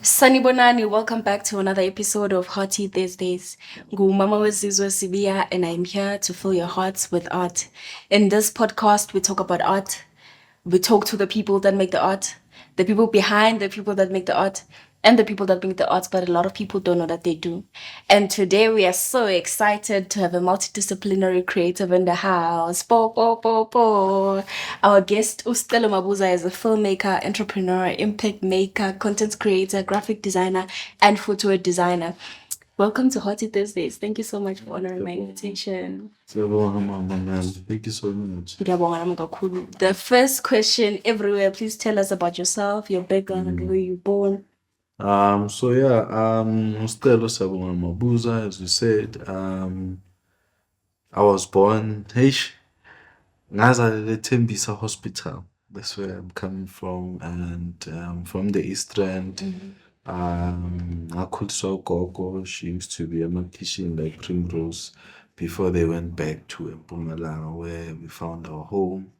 Sanibonani, welcome back to another episode of Hearty Thursdays. Ngumama Wezizwe Sibia, and I'm here to fill your hearts with art. In this podcast, we talk about art. We talk to the people that make the art, the people behind the people that make the art, and the people that make the arts, but a lot of people don't know that they do. And today we are so excited to have a multidisciplinary creative in the house. Po. Our guest, Ustelo Mabuza, is a filmmaker, entrepreneur, impact maker, content creator, graphic designer, and photo designer. Welcome to Hotty Thursdays. Thank you so much for honoring my invitation. Thank you so much. Ngiyabonga kakhulu. The first question everywhere, please tell us about yourself, your background, where you born. Sicelo Sabunga Mabuza, as you said. I was born ngazalelwa eThembisa Hospital. That's where I'm coming from, and from the East End. Ngakhuliswa ugogo. She used to be a mathematician like Primrose before they went back to Mpumalanga, where we found our home.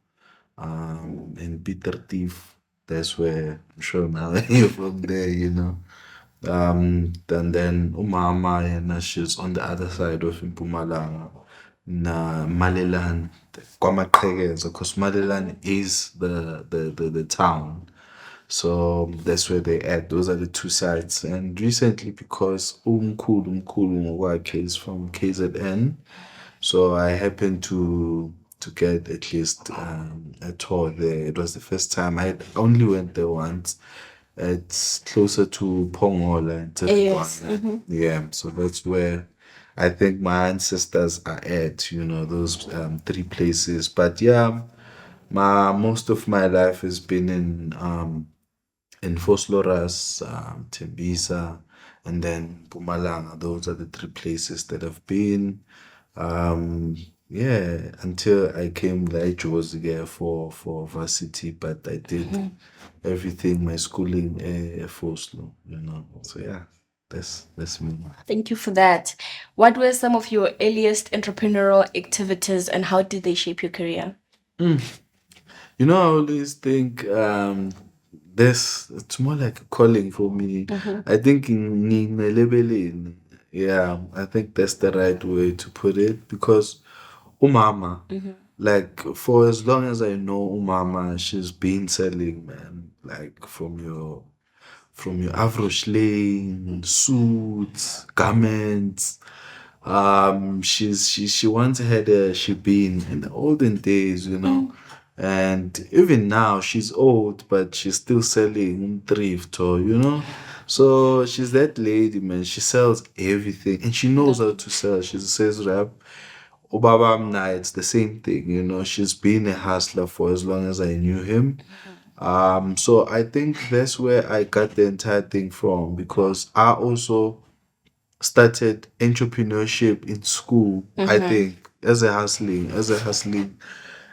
In Peter Thief. That's where I'm sure now you're from there, and then umama yena, she's on the other side of Mpumalanga, na Malelan, KwaMaqhekeza, because Malelan is the town. So that's where they at. Those are the two sides. And recently, because umkhulu ngokwakhe is from KZN, so I happened to get at least a tour there. It was the first time. I only went there once. It's closer to Pongola and Yes. Tefwana. Yeah, so that's where I think my ancestors are at, those three places. But yeah, most of my life has been in Vosloorus, Tembisa, and then Mpumalanga. Those are the three places that I've been. Yeah, until I came like Joziger for varsity, but I did everything, my schooling at Foslo, So yeah, that's me. Thank you for that. What were some of your earliest entrepreneurial activities and how did they shape your career? I always think this it's more like a calling for me. I think in yeah, I think that's the right way to put it because umama, like for as long as I know umama, she's been selling, man, like from your average lane, suits, garments. She once had a shebeen in the olden days, and even now she's old, but she's still selling thrift or. So she's that lady, man. She sells everything, and she knows how to sell. She's a sales rep. Obaba Mna, it's the same thing, She's been a hustler for as long as I knew him. So I think that's where I got the entire thing from because I also started entrepreneurship in school. I think as a hustling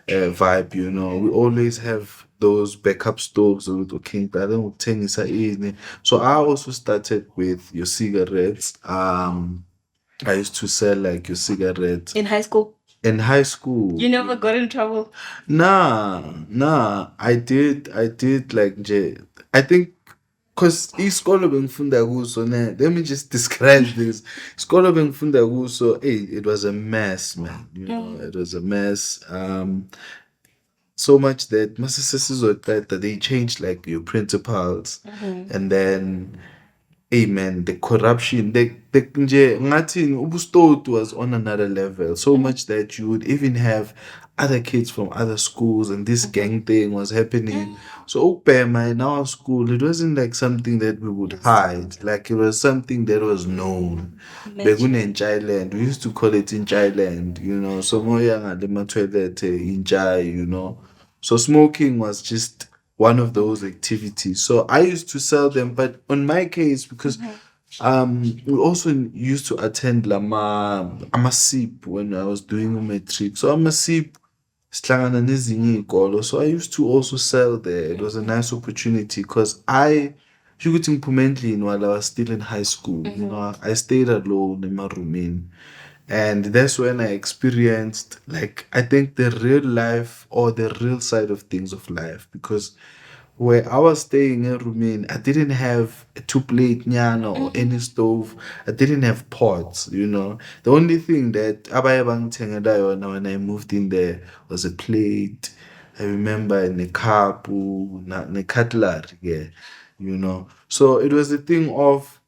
vibe. We always have those backup stores with okay, but I don't think it's easy. So I also started with your cigarettes. I used to sell like your cigarettes In high school? in high school. You never got in trouble? Nah. I did like I think because isikolo bengifunda kuso ne, let me just describe this. Isikolo bengifunda kuso, it was a mess, man. It was a mess. So much that my sisters were that they changed like your principals, and then amen, the corruption, the nje ngathi ubustoti was on another level, so much that you would even have other kids from other schools and this gang thing was happening. So ukubhema in our school, it wasn't like something that we would hide, like it was something that was known. Bekunentsha we used to call it intsha, so moya ngale ma-toilet intsha. So smoking was just one of those activities. So I used to sell them, but on my case, because we also used to attend amasip when I was doing a matric. So amasip sihlangana nezinye iy'kolo. So I used to also sell there. It was a nice opportunity because you could implement while I was still in high school. I stayed alone in my room. And that's when I experienced, like, I think the real life or the real side of things of life. Because where I was staying in Rumini, I didn't have a two-plate nyana or any stove. I didn't have pots, you know. The only thing that abaye bangithengela yona when I moved in there was a plate. I remember ne cup, ne cutlery, yeah, you know. So it was a thing of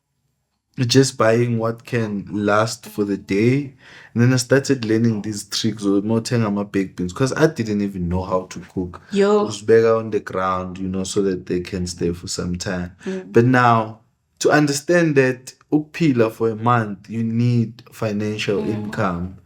just buying what can last for the day. And then I started learning these tricks or more my baked beans because I didn't even know how to cook. Yo. Those beggar on the ground, you know, so that they can stay for some time. But now to understand that ukphila for a month, you need financial income.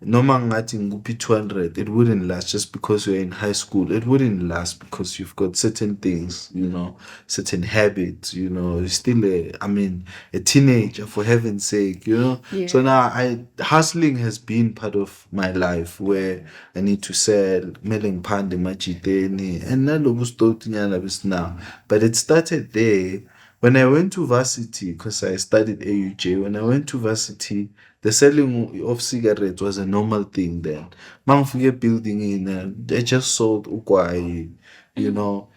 Noma ngathi ngikuphi 200, it wouldn't last just because you're in high school. It wouldn't last because you've got certain things, you know, certain habits, you know. You're still a teenager for heaven's sake, you know. Yeah. So now hustling has been part of my life where I need to sell meleng pande majiteni and nalobu stotinyana bis now. But it started there when I went to varsity, because I studied AUJ. When I went to varsity, the selling of cigarettes was a normal thing then. Mangfike building in, they just sold ukwai, you know.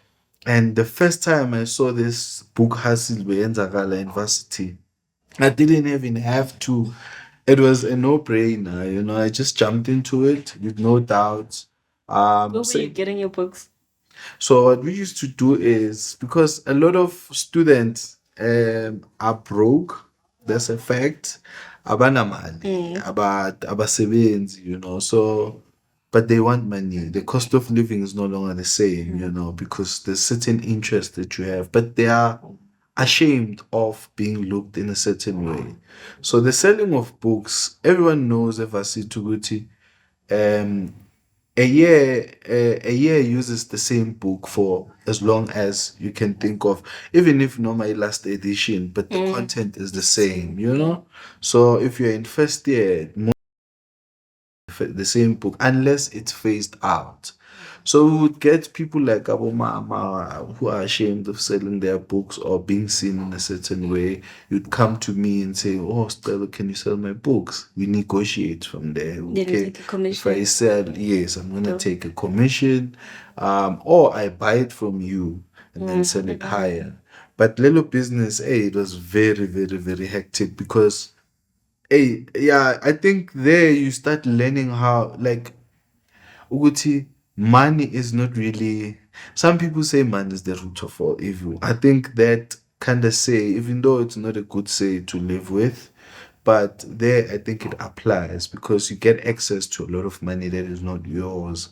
And the first time I saw this book hustle beyenzakala in varsity, I didn't even have to. It was a no-brainer, you know. I just jumped into it with no doubts. Where were you getting your books? So what we used to do is because a lot of students are broke, that's a fact. Abanamali, abasebenzi, you know. So but they want money. The cost of living is no longer the same, you know, because there's certain interest that you have, but they are ashamed of being looked in a certain way. So the selling of books, everyone knows Evasi Tuguti. Um, a year uses the same book for as long as you can think of, even if normally last edition, but the content is the same, you know. So if you're in first year, the same book unless it's phased out. So we would get people like Abu Mama who are ashamed of selling their books or being seen in a certain way. You'd come to me and say, "Oh, Stella, can you sell my books?" We negotiate from there. Then you Okay, take a commission. if I sell, yes, I'm gonna take a commission, or I buy it from you and then sell it higher. But little business, hey, it was very, very, very hectic because hey, yeah, I think there you start learning how, like, Uguti, money is not really. Some people say money is the root of all evil. I think that kind of say, even though it's not a good say to live with, but there I think it applies because you get access to a lot of money that is not yours.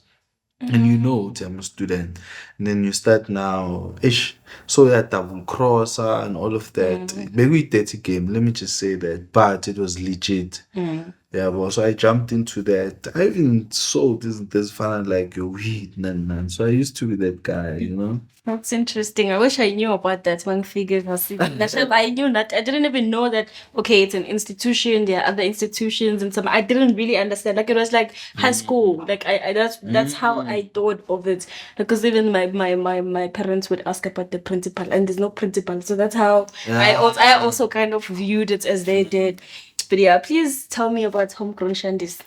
And you know, I'm a student, and then you start now, ish, so that double crosser and all of that. Maybe 30 game, let me just say that, but it was legit. Yeah, but so I jumped into that. I even sold this fan like your weed, nan. So I used to be that guy, you know. That's interesting. I wish I knew about that one figure. I knew that. I didn't even know that, okay, it's an institution, there are other institutions and some I didn't really understand. Like it was like high school. Like I that's how I thought of it. Because even my parents would ask about the principal and there's no principal. So that's how I also kind of viewed it as they did. But yeah, please tell me about Homegrown Shandis.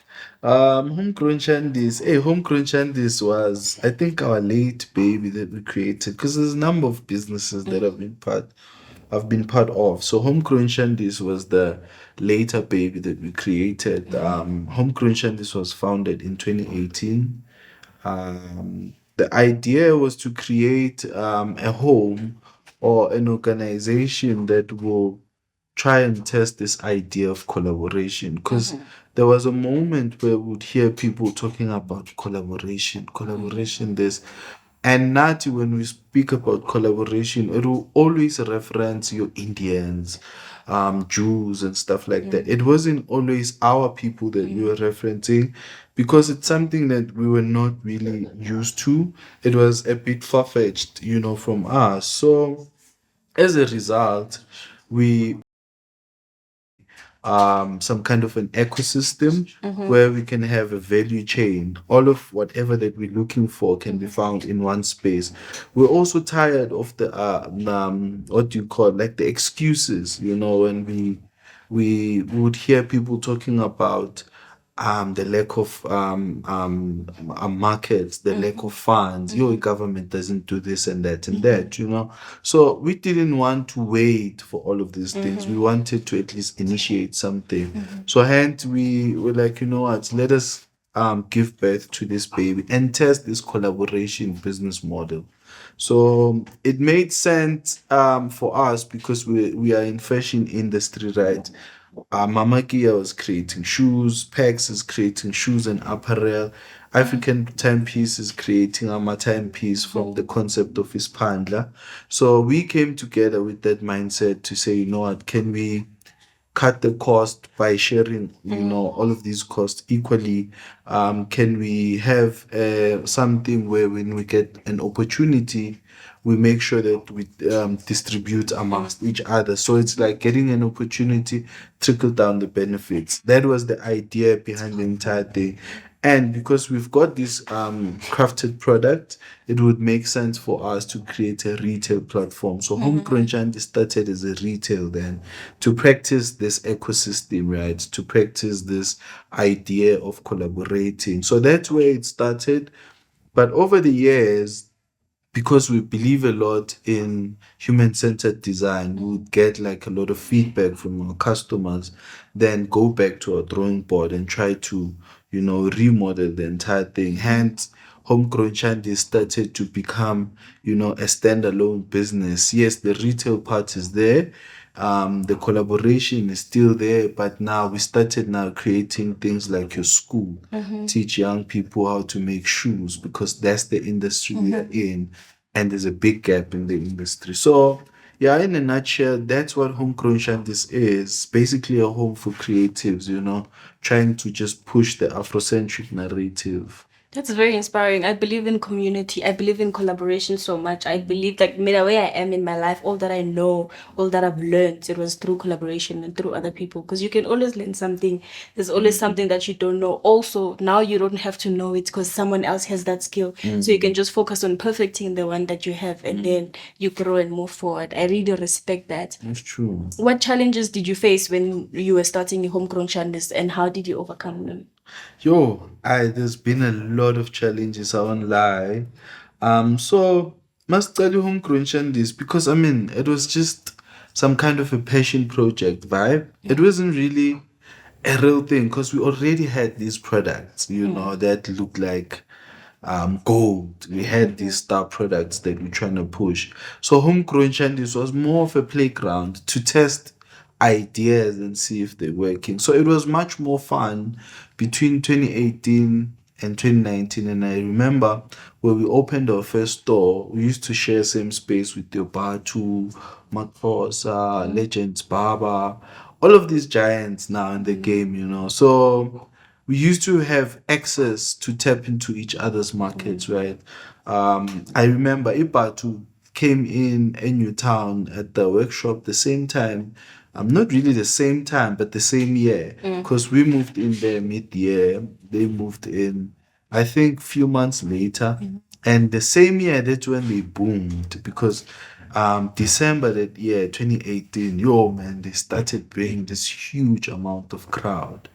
Homegrown Shandis. Hey, Homegrown Shandis was, I think, our late baby that we created because there's a number of businesses that I've been part of. So Homegrown Shandis was the later baby that we created. Homegrown Shandis was founded in 2018. The idea was to create a home or an organization that will try and test this idea of collaboration because there was a moment where we would hear people talking about collaboration, this. And not when we speak about collaboration, it will always reference your Indians, Jews, and stuff like that. It wasn't always our people that we were referencing because it's something that we were not really used to. It was a bit far fetched, you know, from us. So as a result, we some kind of an ecosystem where we can have a value chain. All of whatever that we're looking for can be found in one space. We're also tired of the what do you call it? Like the excuses, you know, when we would hear people talking about the lack of markets, the lack of funds. Your government doesn't do this and that and that, you know. So we didn't want to wait for all of these things. We wanted to at least initiate something. So hence we were like, you know what, let us give birth to this baby and test this collaboration business model. So it made sense for us because we are in fashion industry, right? Mama Kia was creating shoes, Pex is creating shoes and apparel. African Timepiece is creating a timepiece from the concept of his pandla. So we came together with that mindset to say, you know what, can we cut the cost by sharing, you know, all of these costs equally? Can we have something where when we get an opportunity, we make sure that we distribute amongst each other? So it's like getting an opportunity, trickle down the benefits. That was the idea behind the entire thing. And because we've got this crafted product, it would make sense for us to create a retail platform. So Homegrown Shandis started as a retail then to practice this ecosystem, right? To practice this idea of collaborating. So that's where it started. But over the years, because we believe a lot in human-centered design, we would get like a lot of feedback from our customers, then go back to our drawing board and try to, you know, remodel the entire thing. Hence, Homegrown Shandy started to become, you know, a standalone business. Yes, the retail part is there. The collaboration is still there, but now we started now creating things like your school, teach young people how to make shoes because that's the industry we are in, and there's a big gap in the industry. So yeah, in a nutshell, that's what Homegrown Shandis is. Basically a home for creatives, you know, trying to just push the Afrocentric narrative. That's very inspiring. I believe in community. I believe in collaboration so much. I believe like me the way I am in my life, all that I know, all that I've learned, it was through collaboration and through other people. Because you can always learn something. There's always something that you don't know. Also, now you don't have to know it because someone else has that skill. So you can just focus on perfecting the one that you have and then you grow and move forward. I really respect that. That's true. What challenges did you face when you were starting your Homegrown Shandis and how did you overcome them? There's been a lot of challenges, I won't lie. So must tell you Homegrown Shandis because I mean it was just some kind of a passion project vibe. It wasn't really a real thing because we already had these products, you know, that looked like gold. We had these star products that we're trying to push. So Homegrown Shandis was more of a playground to test ideas and see if they're working. So it was much more fun between 2018 and 2019. And I remember when we opened our first store, we used to share same space with your Batu, Makosa, Legends, Baba, all of these giants now in the game, you know. So we used to have access to tap into each other's markets, right? I remember Ibatu came in New Town at the workshop the same time. Not really the same time, but the same year. Because we moved in there mid-year. They moved in, I think, few months later. And the same year, that's when they boomed. Because December that year, 2018, yo, man, they started bringing this huge amount of crowd.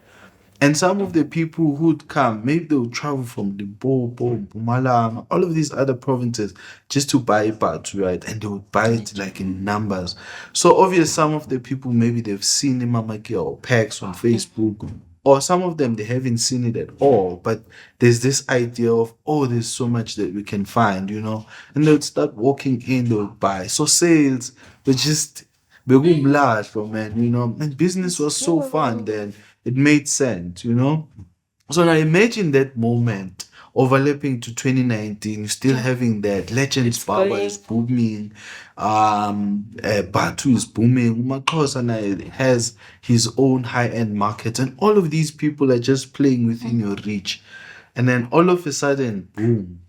And some of the people who'd come, maybe they would travel from Limpopo, Mpumalanga, all of these other provinces just to buy parts, right? And they would buy it like in numbers. So obviously some of the people, maybe they've seen Imamaki or Pax on Facebook, or some of them, they haven't seen it at all. But there's this idea of, oh, there's so much that we can find, you know? And they would start walking in, they would buy. So sales were just Begumlash, man, you know, and business was so fun then. It made sense, you know. So now imagine that moment overlapping to 2019, you're still having that. Legends Baba is booming, Batu is booming, Umakosa now has his own high-end market, and all of these people are just playing within your reach. And then all of a sudden, boom,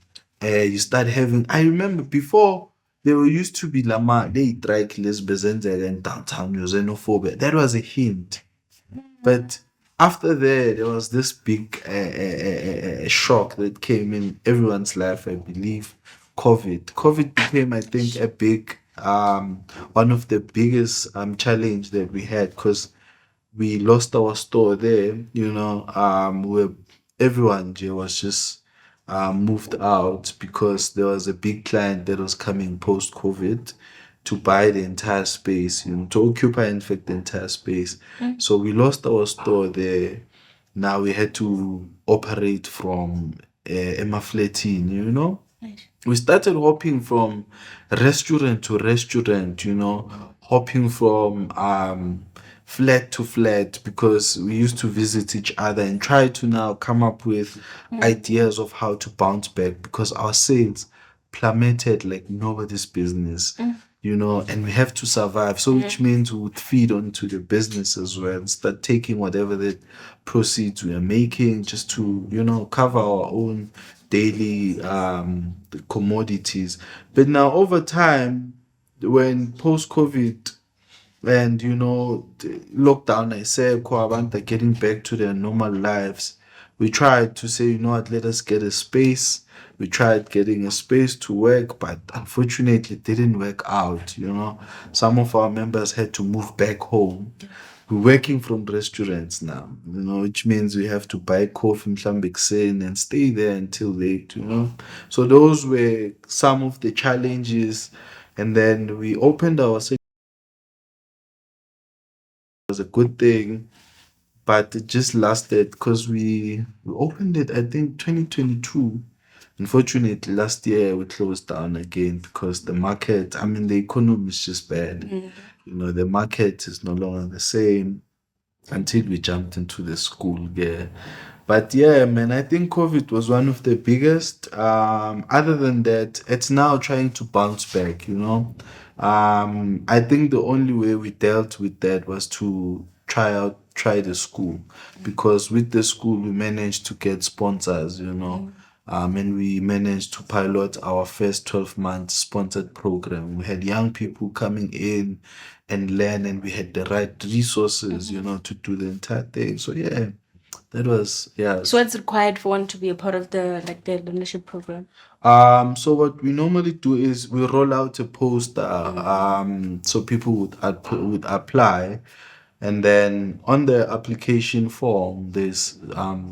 you start having. I remember before there were used to be Lama, they strike lesbezenzela and downtown xenophobia. That was a hint. But after there was this big shock that came in everyone's life, I believe. COVID became, I think, a big one of the biggest challenge that we had because we lost our store there, where everyone was just moved out because there was a big client that was coming post COVID to buy the entire space, to occupy, in fact, the entire space. So we lost our store there. Now we had to operate from Emafletin, We started hopping from restaurant to restaurant, hopping from flat to flat because we used to visit each other and try to now come up with ideas of how to bounce back because our sales plummeted like nobody's business. And we have to survive. So, which means we would feed onto the business as well, start taking whatever the proceeds we are making just to, cover our own daily commodities. But now, over time, when post COVID and the lockdown, I said, abantu are getting back to their normal lives. We tried to say, what, let us get a space. We tried getting a space to work, but unfortunately, it didn't work out. Some of our members had to move back home. We're working from restaurants now, which means we have to buy coffee mhlambe ekuseni and stay there until late. So those were some of the challenges. And then we opened our was a good thing, but it just lasted because we opened it, I think, 2022. Unfortunately, last year we closed down again because the market, the economy is just bad. The market is no longer the same until we jumped into the school. Yeah. But yeah, man, I think COVID was one of the biggest. Other than that, it's now trying to bounce back. I think the only way we dealt with that was to try the school because with the school we managed to get sponsors. And we managed to pilot our first 12-month sponsored program. We had young people coming in and learn, and we had the right resources, to do the entire thing. So yeah, that was, yeah. So what's required for one to be a part of the leadership program? So what we normally do is we roll out a poster, so people would apply, and then on the application form, there's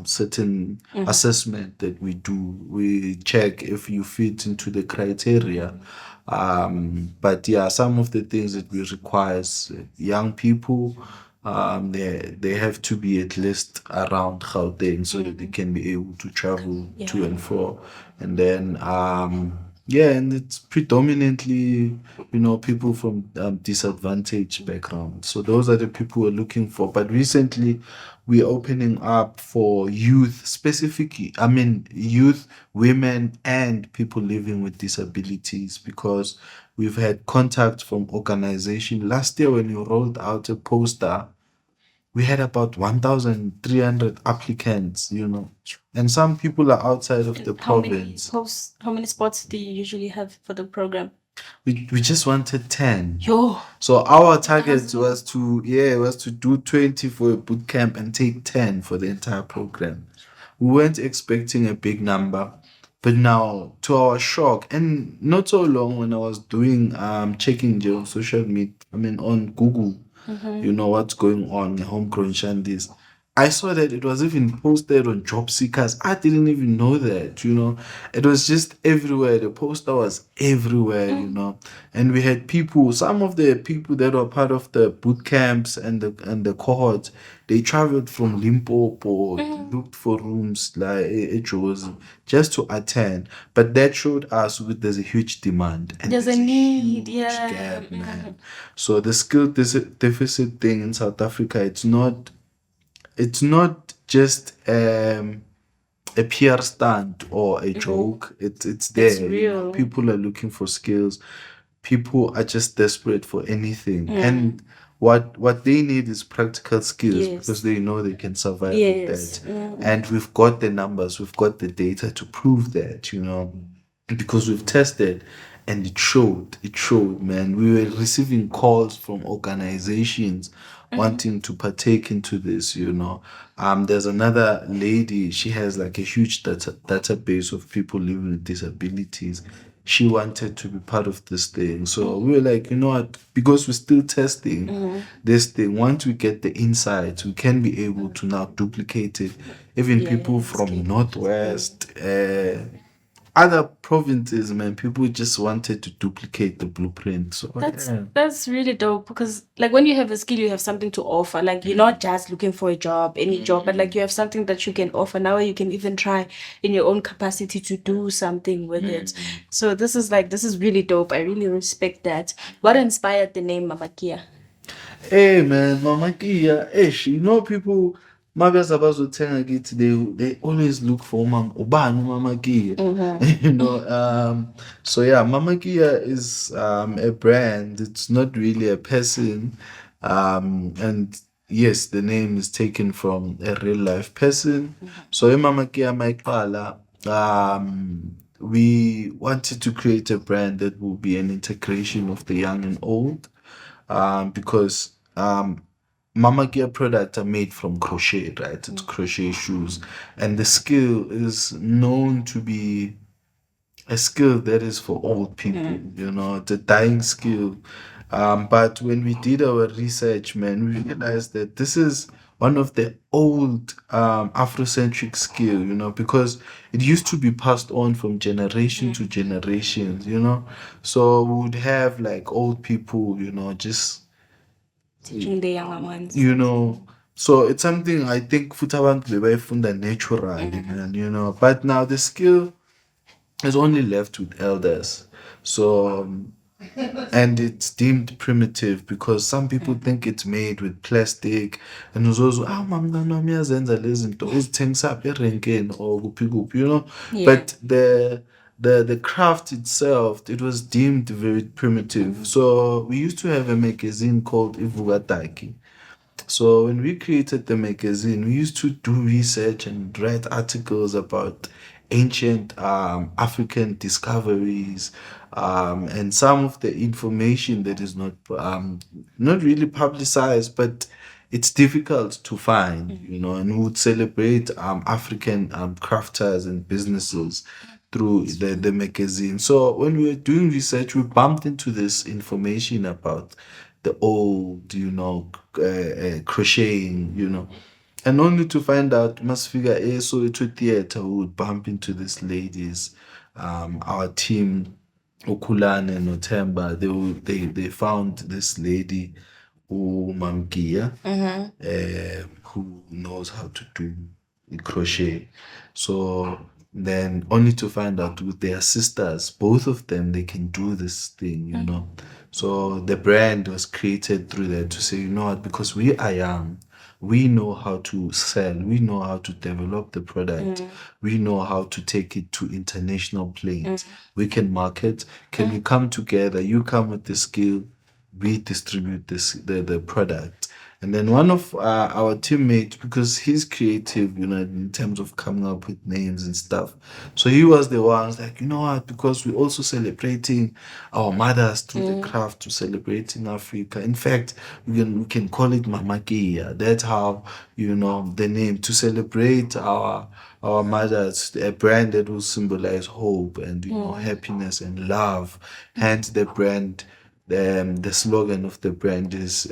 certain assessment that we do. We check if you fit into the criteria. But yeah, some of the things that we require is young people. They have to be at least around Gauteng so that they can be able to travel to and fro. And then yeah, and it's predominantly, people from disadvantaged backgrounds. So those are the people we're looking for. But recently, we're opening up for youth, specifically, youth, women, and people living with disabilities because we've had contact from organization. Last year, when you rolled out a poster, we had about 1,300 applicants, and some people are outside of the province. How many spots do you usually have for the program? We just wanted 10. Yo. So our target was to do 20 for a boot camp and take 10 for the entire program. We weren't expecting a big number, but now to our shock, and not so long when I was doing checking on social media, on Google, what's going on in Homegrown Shandis. I saw that it was even posted on job seekers. I didn't even know that, It was just everywhere. The poster was everywhere, And we had people, some of the people that were part of the boot camps and the cohorts, they traveled from Limpopo, looked for rooms like it was just to attend. But that showed us there's a huge demand. And there's a need, huge gap, man. So the skill deficit thing in South Africa, it's not just a PR stunt or a joke. It's there. It's real. People are looking for skills. People are just desperate for anything. And what they need is practical skills because they know they can survive with that. And we've got the numbers, we've got the data to prove that, because we've tested. And it showed, man. We were receiving calls from organizations wanting to partake into this, There's another lady, she has like a huge database of people living with disabilities. she wanted to be part of this thing. So we were like, you know what, because we're still testing this thing, once we get the insights, we can be able to now duplicate it. Even people from Northwest, other provinces, man, people just wanted to duplicate the blueprint. So That's really dope, because like when you have a skill, you have something to offer. Like you're not just looking for a job, any job, but like you have something that you can offer. Now you can even try in your own capacity to do something with it. So this is really dope. I really respect that. What inspired the name Mama Kia? hey man, Mama Kia, ish, you know people mabe abazothenga kithi, they always look for ubani Mama Kia. You know, so yeah, Mama Kia is a brand. It's not really a person. And yes, the name is taken from a real life person. So Mama Kia Maikala, we wanted to create a brand that will be an integration of the young and old, because Mama Gear products are made from crochet, right? It's crochet shoes, and the skill is known to be a skill that is for old people. You know, it's a dying skill. But when we did our research, man, we realized that this is one of the old Afrocentric skill, you know, because it used to be passed on from generation to generations, you know. So we would have like old people, you know, just Teaching the younger ones. you know, so it's something I think futhi abantu bebayifunda naturally, man, you know, but now the skill is only left with elders. So and it's deemed primitive because some people think it's made with plastic, and uzozo mamntwana wami uyazenza lezi zinto uzithengisa apha erenkeni or kuphi kuphi, you know. But the craft itself, it was deemed very primitive. So we used to have a magazine called Ivugataki. So when we created the magazine, we used to do research and write articles about ancient African discoveries, and some of the information that is not really publicized, but it's difficult to find, you know. And we would celebrate African crafters and businesses through the magazine. So when we were doing research, we bumped into this information about the old, you know, crocheting, you know, and only to find out, must figure so to theater, we would bump into these ladies, our team, Okulane and Otemba. They found this lady, Mamkia, who knows how to do crochet. So then only to find out with their sisters, both of them, they can do this thing, you know. So the brand was created through that to say, you know what, because we are young, we know how to sell, we know how to develop the product, we know how to take it to international planes. We can market. Can we come together? You come with the skill, we distribute the product. And then one of our teammates, because he's creative, you know, in terms of coming up with names and stuff. So he was the ones like, you know what, because we're also celebrating our mothers through the craft, to celebrating Africa. In fact, we can call it Mama Kia. That's how, you know, the name, to celebrate our mothers, a brand that will symbolize hope and, you know, happiness and love. Hence the brand, the slogan of the brand is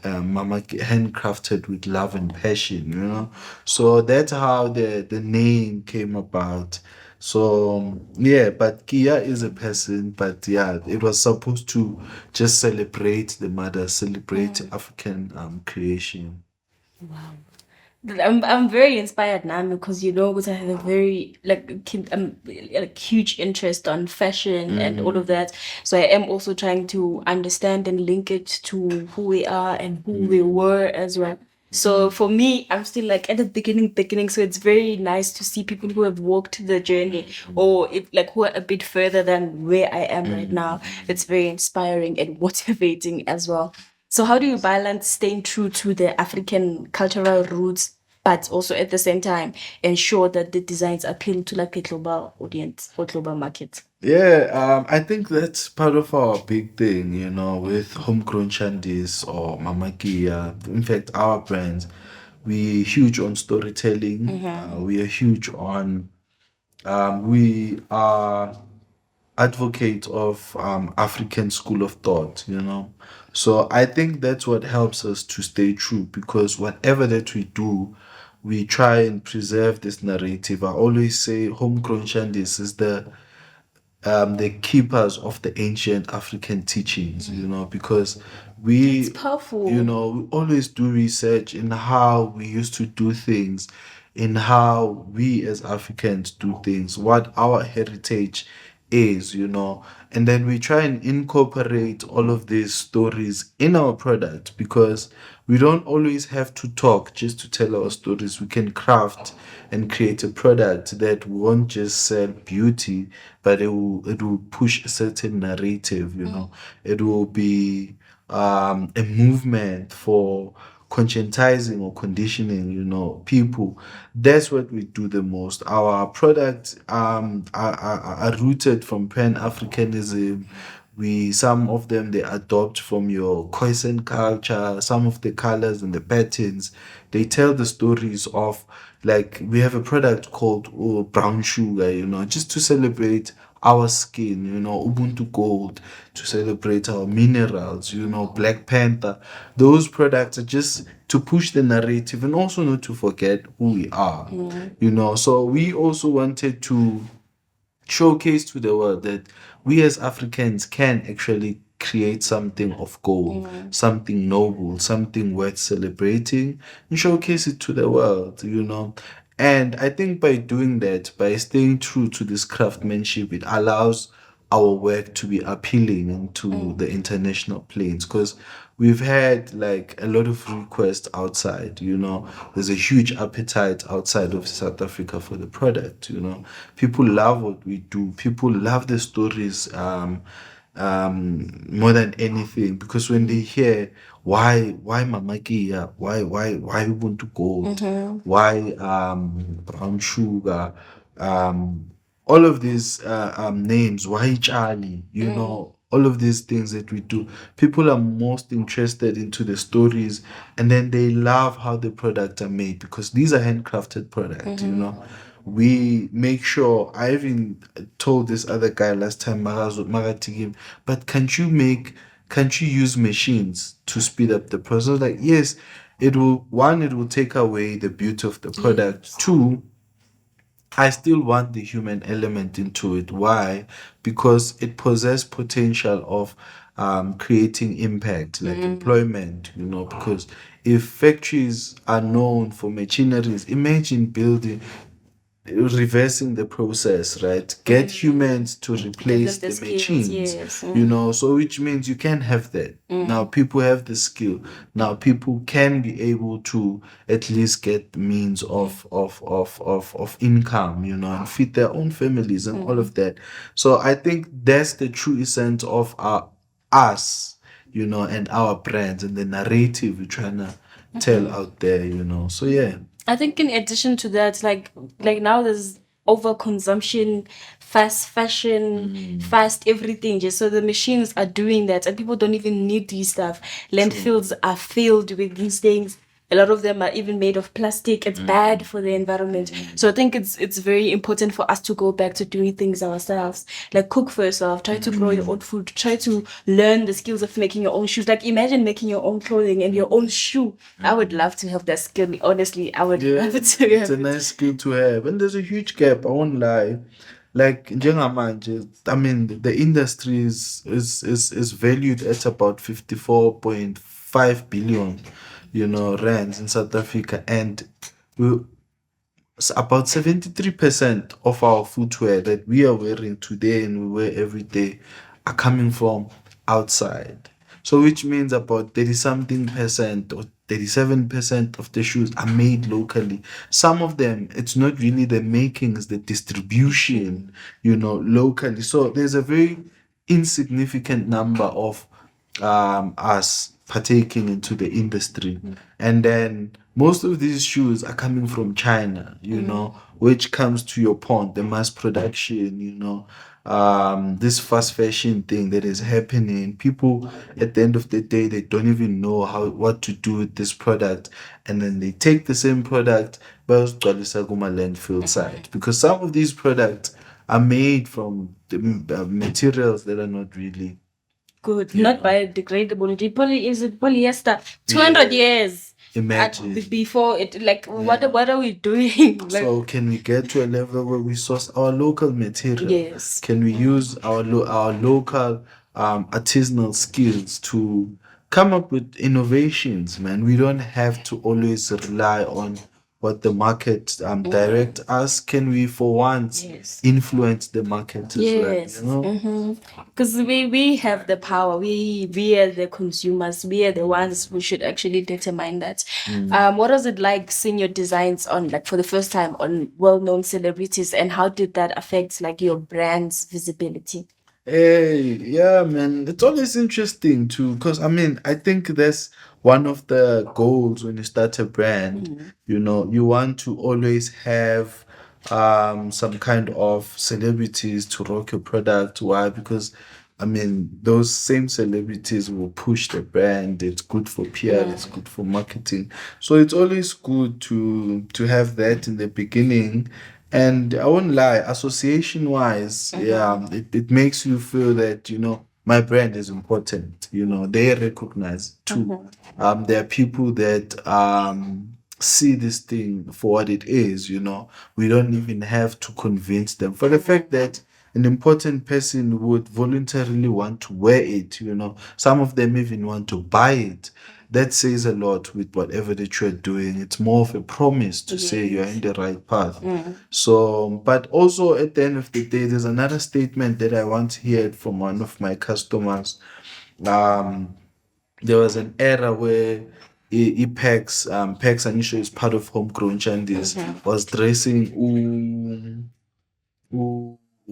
Mama handcrafted with love and passion, you know. So that's how the name came about. So yeah, but Kia is a person, but yeah, it was supposed to just celebrate the mother, celebrate African creation. I'm very inspired now, because you know, because I have a very like huge interest on fashion and all of that. So I am also trying to understand and link it to who we are and who we were as well. So for me, I'm still like at the beginning. So it's very nice to see people who have walked the journey, or if, like, who are a bit further than where I am right now. It's very inspiring and motivating as well. So how do you balance staying true to the African cultural roots, but also at the same time ensure that the designs appeal to like a global audience or global market? Yeah, I think that's part of our big thing, you know, with Homegrown Shandis or Mama Kia. In fact, our brands, we huge on storytelling. We are huge on, we are advocate of African school of thought, you know. So I think that's what helps us to stay true, because whatever that we do, we try and preserve this narrative. I always say Homegrown Shandis is the keepers of the ancient African teachings, you know, because It's we, powerful. you know, we always do research in how we used to do things, in how we as Africans do things, what our heritage is, you know, and then we try and incorporate all of these stories in our product, because we don't always have to talk just to tell our stories. We can craft and create a product that won't just sell beauty, but it will push a certain narrative, you know. It will be a movement for conscientizing or conditioning, you know, people. That's what we do the most. Our products are rooted from Pan-Africanism. Some of them, they adopt from your Khoisan culture. Some of the colors and the patterns, they tell the stories of, like, we have a product called brown sugar, you know, just to celebrate our skin, you know, Ubuntu Gold, to celebrate our minerals, you know, Black Panther. Those products are just to push the narrative and also not to forget who we are, you know. So we also wanted to showcase to the world that we as Africans can actually create something of gold, something noble, something worth celebrating, and showcase it to the world, you know. And I think by doing that, by staying true to this craftsmanship, it allows our work to be appealing into the international planes, because we've had like a lot of requests outside, you know. There's a huge appetite outside of South Africa for the product, you know. People love what we do. People love the stories more than anything, because when they hear why Mama Kia, why Ubuntu Gold, why brown sugar, all of these names, why Charlie, you know, all of these things that we do, people are most interested into the stories, and then they love how the products are made, because these are handcrafted products, you know. We make sure, I even told this other guy last time, Magatigim, but can't you use machines to speed up the process? Like, yes, it will take away the beauty of the product. Two, I still want the human element into it. Why? Because it possesses potential of creating impact, like employment, you know. Because if factories are known for machineries, imagine building, reversing the process, right? Get humans to replace the the skills, machines, yes. you know. So which means you can have that. Now people have the skill. Now people can be able to at least get means of income, you know, and feed their own families and all of that. So I think that's the true essence of our us, you know, and our brands and the narrative we're trying to tell out there, you know. So yeah. I think in addition to that, like now there's overconsumption, fast fashion, fast everything. Just so the machines are doing that, and people don't even need these stuff. Landfills are filled with these things. A lot of them are even made of plastic. It's bad for the environment. So I think it's very important for us to go back to doing things ourselves. Like cook for yourself, try to grow your own food, try to learn the skills of making your own shoes. Like imagine making your own clothing and your own shoe. I would love to have that skill. Honestly, I would Yeah, love to it's have a it. nice skill to have, and there's a huge gap. I won't lie. Like njengamanje, I mean, the industry is valued at about 54.5 billion, you know, rands in South Africa, and we, about 73% of our footwear that we are wearing today and we wear every day are coming from outside. So which means about 30 something percent or 37% of the shoes are made locally. Some of them, it's not really the making, it's the distribution, you know, locally. So there's a very insignificant number of us partaking into the industry. And then most of these shoes are coming from China, you know, which comes to your point, the mass production, you know, this fast fashion thing that is happening. People at the end of the day, they don't even know what to do with this product. And then they take the same product, but landfill side. Because some of these products are made from materials that are not really good, not biodegradable. Is it polyester? 200 years. Imagine. Before it, like, what are we doing? Like, so can we get to a level where we source our local material? Yes. Can we use our local artisanal skills to come up with innovations, man? We don't have to always rely on what the market direct us. Can we for once influence the market as yes. well? You know? Because we have the power. We are the consumers. We are the ones who should actually determine that. What was it like seeing your designs on, like, for the first time on well-known celebrities, and how did that affect, like, your brand's visibility? Hey, yeah, man. It's always interesting too, because I mean, I think that's one of the goals when you start a brand. You know, you want to always have some kind of celebrities to rock your product. Why? Because I mean, those same celebrities will push the brand. It's good for PR, it's good for marketing. So it's always good to have that in the beginning. And I won't lie, association wise, it makes you feel that, you know, my brand is important. You know, they recognize it too. There are people that see this thing for what it is, you know. We don't even have to convince them. For the fact that an important person would voluntarily want to wear it, you know. Some of them even want to buy it. That says a lot with whatever that you're doing. It's more of a promise to say you're in the right path. So, but also at the end of the day, there's another statement that I once heard from one of my customers. There was an era where Pex Anisha is part of Homegrown Shandis, was dressing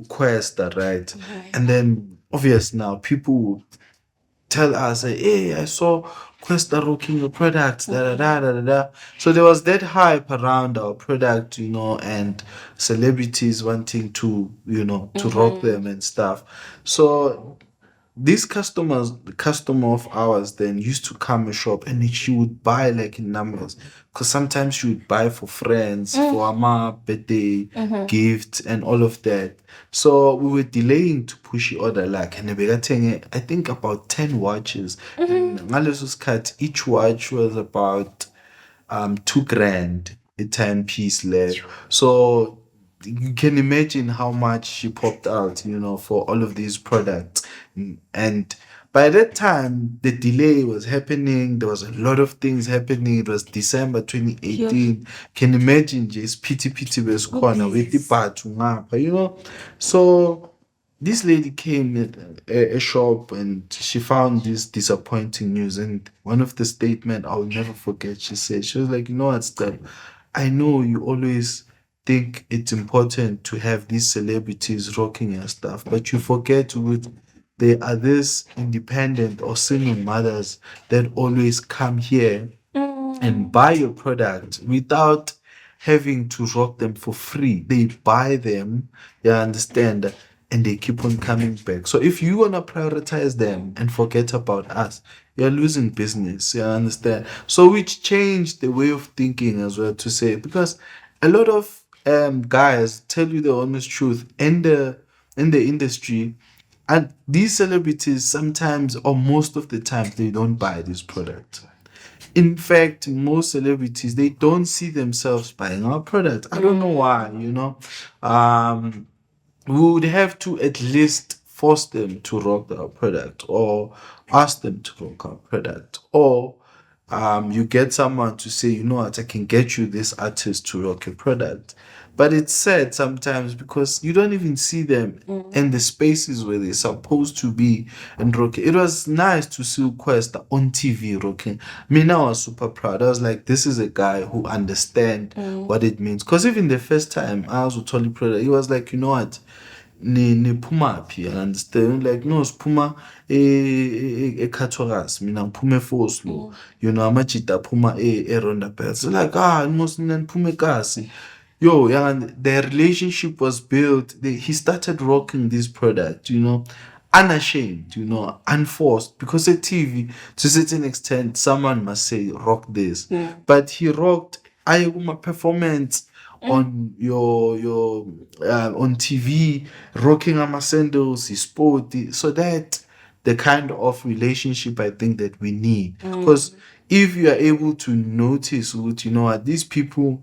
Questa, right? And then obvious now people would tell us, hey, I saw Questa rocking your products, da da da da da da. So there was that hype around our product, you know, and celebrities wanting to, you know, to rock them and stuff. So these customer of ours then used to come and shop, and she would buy like in numbers, because sometimes she would buy for friends, for ama birthday gifts and all of that. So we were delaying to push the order, like, and I think about 10 watches. And ngaleso sikhathi, each watch was about $2,000 a 10-piece left. So you can imagine how much she popped out, you know, for all of these products. And by that time, the delay was happening. There was a lot of things happening. It was December 2018. Can imagine just pity was corner with the part, you know. So this lady came at a shop and she found this disappointing news. And one of the statement I'll never forget, she was like, you know what, Steph, I know you always think it's important to have these celebrities rocking your stuff, but you forget there are these independent or single mothers that always come here and buy your product without having to rock them for free. They buy them, you understand, and they keep on coming back. So if you want to prioritize them and forget about us, you're losing business, you understand? So which changed the way of thinking as well, to say, because a lot of guys tell you the honest truth in the industry, and these celebrities sometimes or most of the time they don't buy this product. In fact, most celebrities, they don't see themselves buying our product. I don't know why, you know. We would have to at least force them to rock our product, or ask them to rock our product, or you get someone to say, you know what, I can get you this artist to rock your product. But it's sad sometimes because you don't even see them in the spaces where they're supposed to be and rocking. It was nice to see Quest on TV rocking. Me now, I was super proud. I was like, this is a guy who understands what it means. Because even the first time I was with Tolly Prada, he was like, you know what, niphuma phi, I understand, like, no, siphuma eCatoras, mina ngiphume eFoslo, you know, amajita aphuma eRonderberg. So like, almost niphume eKasi. Yo, yeah, and their relationship was built. He started rocking this product, you know, unashamed, you know, unforced, because at TV, to a certain extent, someone must say rock this. But he rocked my performance on your on TV, rocking ama sandals, his sport. So that the kind of relationship I think that we need. Because if you are able to notice, what you know, what these people,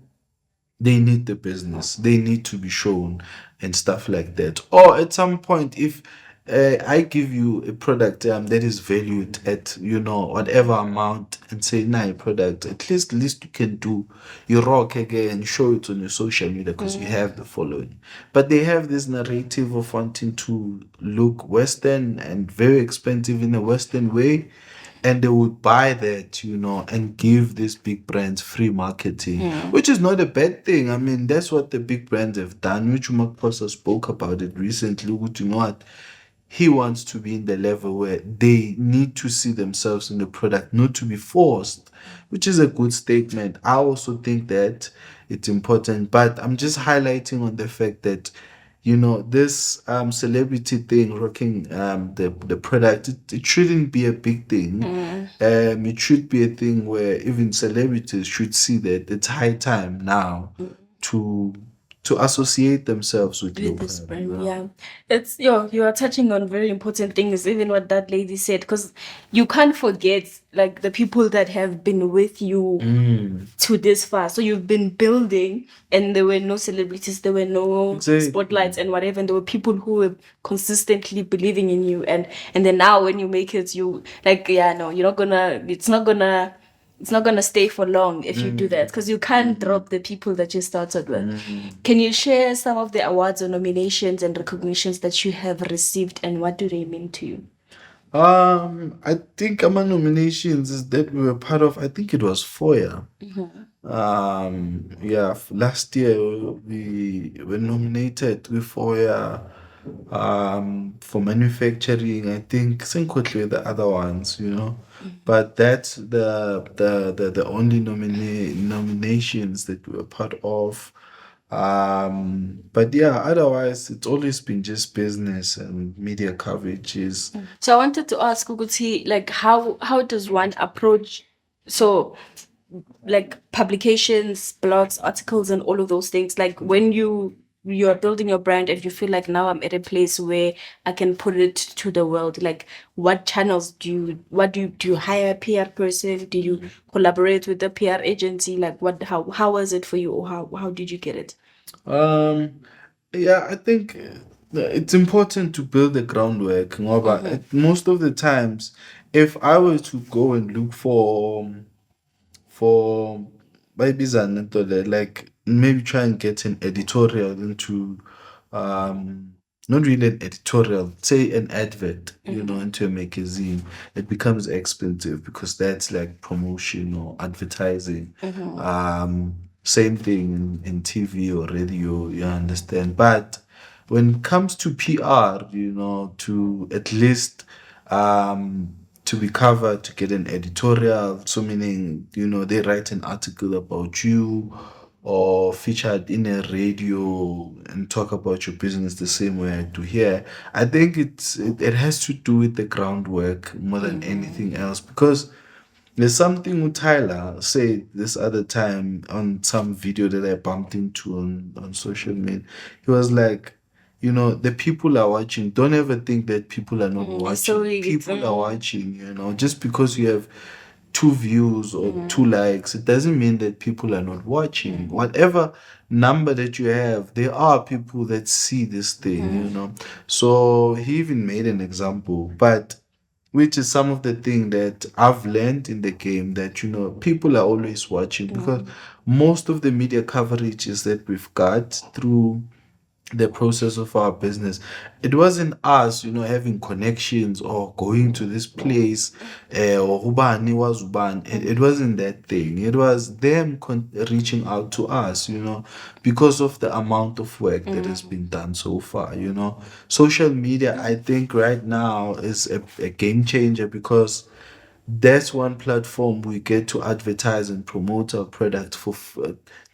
they need the business, they need to be shown and stuff like that. Or at some point, if I give you a product that is valued at, you know, whatever amount, and say, nah, product, at least you can do, you rock again, show it on your social media because you have the following. But they have this narrative of wanting to look Western and very expensive in a Western way, and they would buy that, you know, and give these big brands free marketing, which is not a bad thing. I mean, that's what the big brands have done, which Mark Foster spoke about it recently. Would you know what? He wants to be in the level where they need to see themselves in the product, not to be forced, which is a good statement. I also think that it's important, but I'm just highlighting on the fact that, you know, this celebrity thing rocking the product, it shouldn't be a big thing. It should be a thing where even celebrities should see that it's high time now to associate themselves with your With this brand. brand, yeah. It's you are touching on very important things, even what that lady said, because you can't forget like the people that have been with you to this far. So you've been building, and there were no celebrities, there were no Exactly. spotlights and whatever, and there were people who were consistently believing in you, and then now when you make it, you like, yeah, no, you're not gonna, it's not gonna stay for long if you do that, because you can't drop the people that you started with. Can you share some of the awards or nominations and recognitions that you have received, and what do they mean to you? I think among nominations is that we were part of. I think it was FOIA. Yeah, last year we were nominated with FOIA for manufacturing. I think Senkotli were the other ones, you know. But that's the only nominations that we were part of. But yeah, otherwise it's always been just business and media coverages. So I wanted to ask Uguti, like how does one approach, so like publications, blogs, articles, and all of those things, like when you're building your brand and you feel like now I'm at a place where I can put it to the world, like what channels do you hire a PR person? Do you collaborate with a PR agency? Like how was it for you, or how did you get it? Um, yeah, I think it's important to build the groundwork. Ngoba most of the times, if I were to go and look for bayibizani into le, like maybe try and get an editorial into not really an editorial, say an advert, you know, into a magazine, it becomes expensive because that's like promotion or advertising. Same thing in TV or radio, you understand. But when it comes to PR, you know, to at least to be covered, to get an editorial, so meaning, you know, they write an article about you or featured in a radio and talk about your business the same way I do here. I think it has to do with the groundwork more than anything else, because there's something with Tyler said this other time on some video that I bumped into on social media. He was like, you know, the people are watching. Don't ever think that people are not watching. So People are watching, you know, just because you have 2 views or 2 likes, it doesn't mean that people are not watching. Whatever number that you have, there are people that see this thing, you know. So he even made an example, but which is some of the thing that I've learned in the game, that, you know, people are always watching, because most of the media coverages that we've got through the process of our business, it wasn't us, you know, having connections or going to this place, or ubani was ubani. It wasn't that thing. It was them reaching out to us, you know, because of the amount of work that has been done so far, you know. Social media, I think right now is a game changer, because that's one platform we get to advertise and promote our product for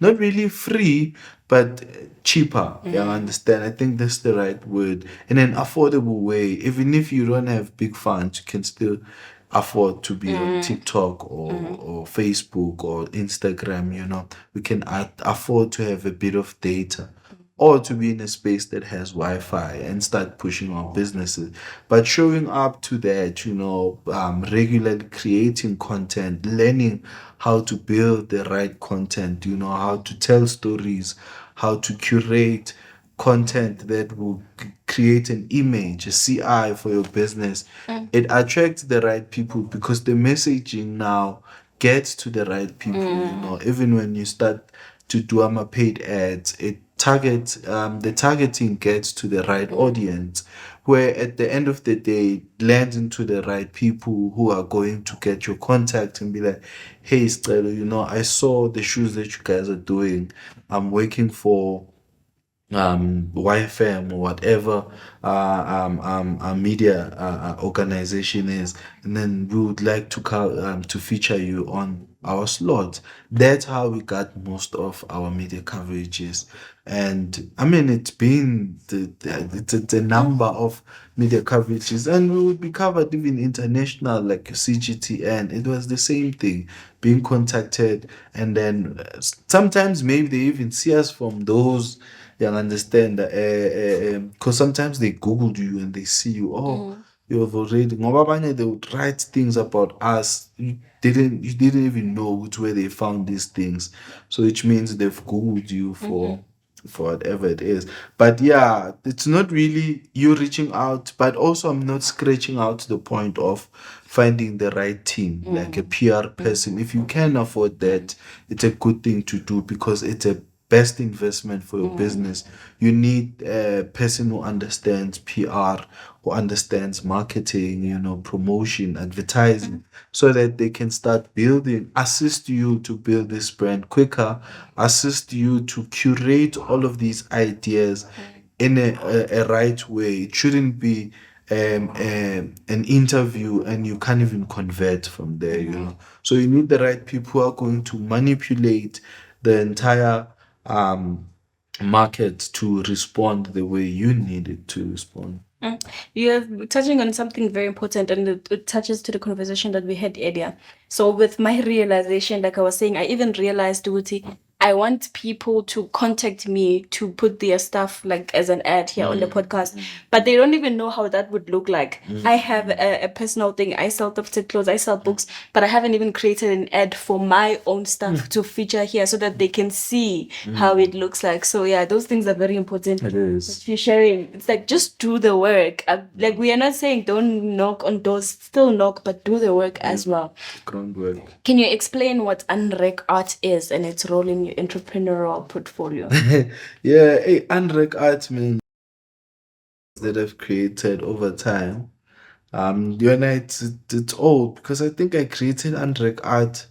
not really free, but cheaper. Yeah, I understand. I think that's the right word. In an affordable way. Even if you don't have big funds, you can still afford to be on TikTok or Facebook or Instagram, we can afford to have a bit of data or to be in a space that has Wi-Fi and start pushing our businesses. But showing up to that, regularly creating content, learning how to build the right content, how to tell stories, how to curate content that will create an image, a CI for your business. It attracts the right people because the messaging now gets to the right people. Even when you start to do paid ads, it targets the targeting gets to the right audience, where at the end of the day lands into the right people who are going to get your contact and be like, hey Sicelo, I saw the shoes that you guys are doing. I'm working for YFM or whatever a media organization is, and then we would like to feature you on our slot. That's how we got most of our media coverages. And I mean, it's been the number of media coverages, and we would be covered even international, like CGTN. It was the same thing, being contacted, and then sometimes maybe they even see us from those. You understand that because sometimes they googled you and they see you, you have already ngoba abanye they would write things about us. You didn't even know which way they found these things, so which means they've googled you for whatever it is. But yeah, it's not really you reaching out, but also I'm not scratching out to the point of finding the right team, like a PR person. If you can afford that, it's a good thing to do because it's a best investment for your business. You need a person who understands PR, who understands marketing, promotion, advertising, so that they can start building, assist you to build this brand quicker, assist you to curate all of these ideas in a right way. It shouldn't be an interview and you can't even convert from there. So you need the right people who are going to manipulate the entire market to respond the way you need it to respond. You're touching on something very important, and it touches to the conversation that we had earlier. So, with my realization, like I was saying, I even realized, Uti, I want people to contact me to put their stuff like as an ad here on the podcast, but they don't even know how that would look like. I have a personal thing. I sell thrifted clothes, I sell books, but I haven't even created an ad for my own stuff to feature here so that they can see how it looks like. So yeah, those things are very important. It is. You're sharing. It's like just do the work. Like we are not saying don't knock on doors, still knock, but do the work as well. Groundwork. Can you explain what unrec art is and its role in your entrepreneurial portfolio? Yeah, hey, unrec art means that I've created over time. It's old because I think I created unrec art.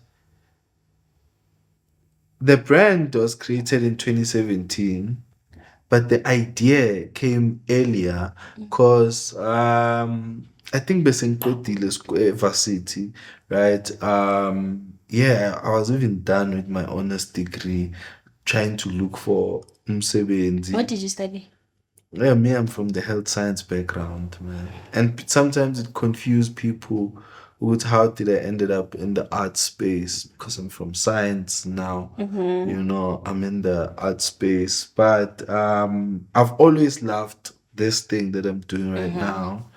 The brand was created in 2017, but the idea came earlier because I think Besenkodile Varsity, right? Yeah, I was even done with my honors degree, trying to look for umsebenzi. What did you study? Yeah, me, I'm from the health science background, man. And sometimes it confused people with how did I ended up in the art space because I'm from science now. I'm in the art space. But I've always loved this thing that I'm doing right now.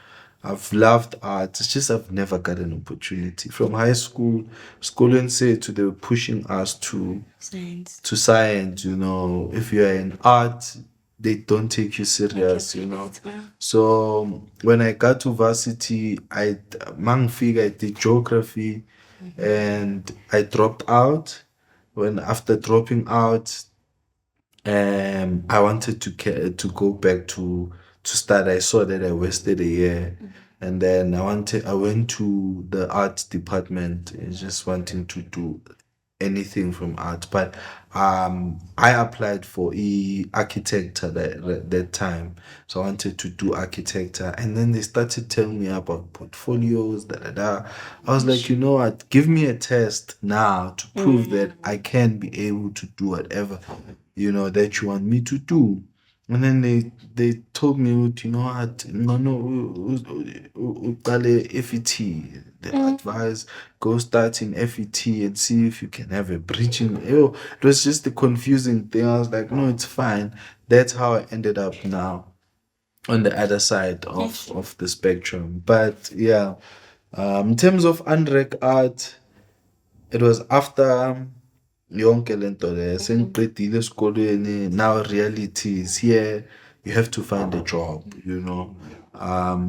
I've loved art. It's just I've never got an opportunity. From high school, schooling said they were pushing us to Science. science. If you are in art, they don't take you serious. So when I got to varsity, I did geography, and I dropped out. When after dropping out, I wanted to go back to start. I saw that I wasted a year, and then I went to the art department, just wanting to do anything from art. But I applied for architecture that time, so I wanted to do architecture, and then they started telling me about portfolios. I was like, you know what? Give me a test now to prove that I can be able to do whatever that you want me to do. And then they told me, you know what, no, uqale FET. They advise go start in FET and see if you can have a bridging. It was just a confusing thing. I was like, no, it's fine. That's how I ended up now on the other side of the spectrum. But yeah, in terms of unrec art, it was after yonke lento le sengiqedile esikolweni. Now reality is here. You have to find a job, you know.